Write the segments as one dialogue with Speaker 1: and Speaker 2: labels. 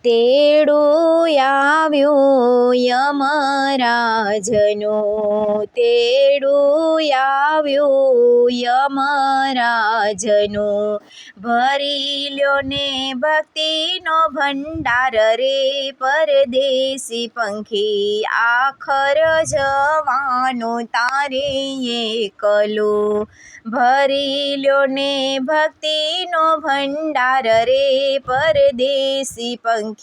Speaker 1: તેડું આવ્યું યમરાજનું, તેડું આવ્યું યમરાજનું, ભરી લ્યો ને ભક્તિનો ભંડાર રે પરદેશી પંખી, આખર જવાનું તારે એકલું, ભરી લ્યો ને ભક્તિનો ભંડાર રે પરદેશી પંખી,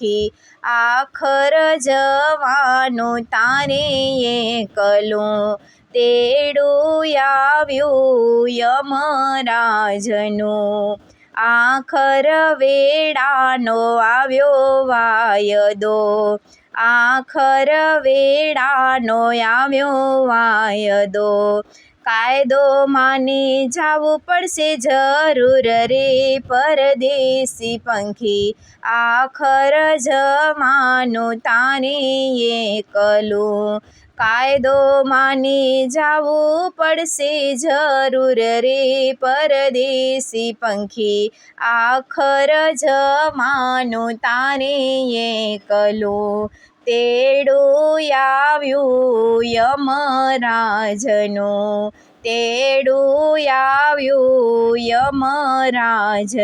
Speaker 1: આખર જવાનું તારે એકલું, તેડું આવ્યું યમરાજનું, આખર વેળાનો આવ્યો વાયદો, આખર વેળાનો આવ્યો વાયદો, કાયદો માની જાવું પડશે જરૂર રે પરદેશી પંખી, આખર જવાનું તારે એકલું, કાયદો માની જાવું પડશે જરૂર રે પરદેશી પંખી, આખર જવાનું તારે એકલું, તેડું આવ્યું યમરાજનું, તેડું આવ્યું યમરાજનું,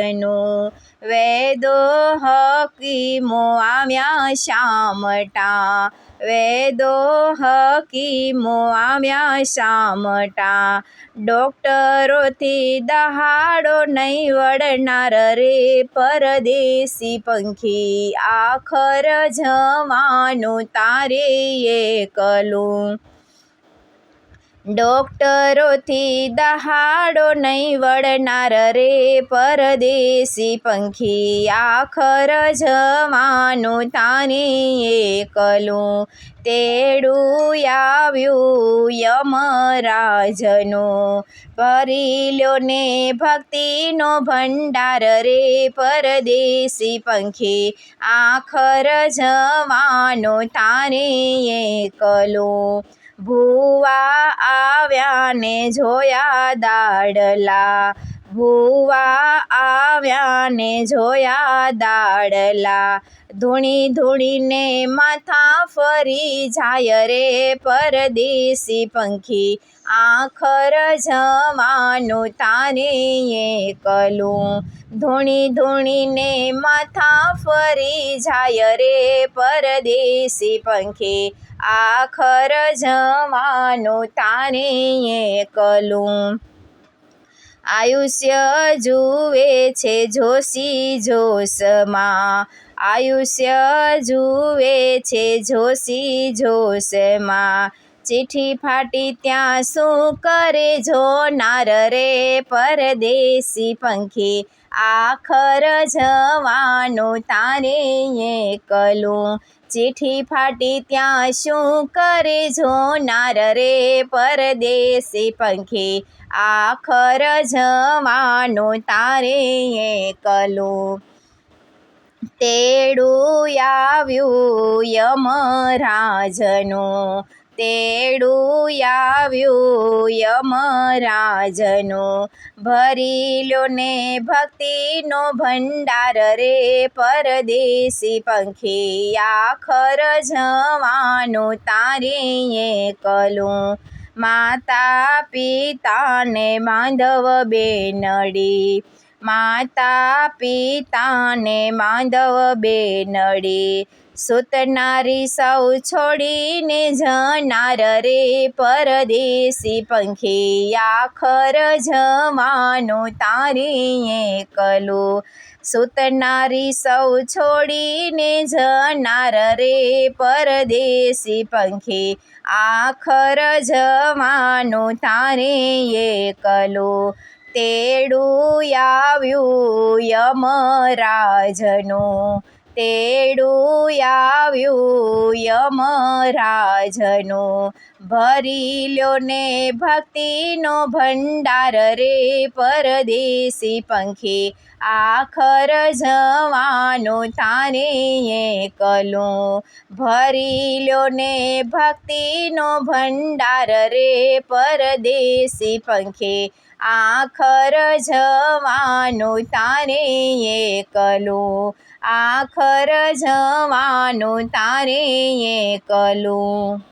Speaker 1: વેદો હકીમો આવ્યા શામટા, વેદો હકીમો આવ્યા શામટા, ડોક્ટરોથી દહાડો નહીં વળનાર રે પરદેશી પંખી, આખર જવાનું તારે એકલું, ડોક્ટરોથી દહાડો નહીં વળનાર રે પરદેશી પંખી, આખર જવાનું તારે એકલું, તેડું આવ્યું યમરાજનું, ભરી લ્યો ને ભક્તિનો ભંડાર રે પરદેશી પંખી, આખર જવાનું તારે એકલું, ભૂવા આવ્યા ને જોયા દાડલા, ભૂવા આવ્યા ને જોયા દાડલા, ધૂણી ધૂણીને માથા ફરી જાય રે પરદેશી પંખી, આખર જવાનું તારે એકલું, ધૂણી ધૂણીને માથા ફરી જાય રે પરદેશી પંખી, આખર જવાનું તારે એકલું, આયુષ્ય જુએ છે જોશી જોશમાં, આયુષ્ય જુએ છે જોશી જોશમાં, ચીઠી ફાટી ત્યાં શું કરે જોનાર રે પરદેશી પંખી, આખર જવાનું તારે એકલું, ચીઠી ફાટી ત્યાં શું કરે જોનાર રે પરદેશી પંખી, આખર જવાનું તારે એકલું, તેડું આવ્યું યમરાજનું, તેડું આવ્યું યમરાજનું, ભરી લ્યો ને ભક્તિનો ભંડાર રે પરદેશી પંખી, આખર જવાનું તારે એકલું, માતા પિતાને બાંધવ બેનડી, માતા પિતાને બાંધવ બેનડી, સૂતનારી સૌ છોડીને જનાર રે પરદેશી પંખી, આખર જવાનું તારે એકલું, સૂતનારી સૌ છોડીને જનાર રે પરદેશી પંખી, આખર જવાનું તારે એકલું, તેડું આવ્યું યમરાજનું, તેડું આવ્યું યમરાજનું, ભરી લ્યો ને ભક્તિનો ભંડાર રે પરદેશી પંખી, આખર જવાનું તારે એકલું, ભરી લ્યો ને ભક્તિનો ભંડાર રે પરદેશી પંખી, આખર જવાનું તારે એકલું, આખર જવાનું તારે એકલું.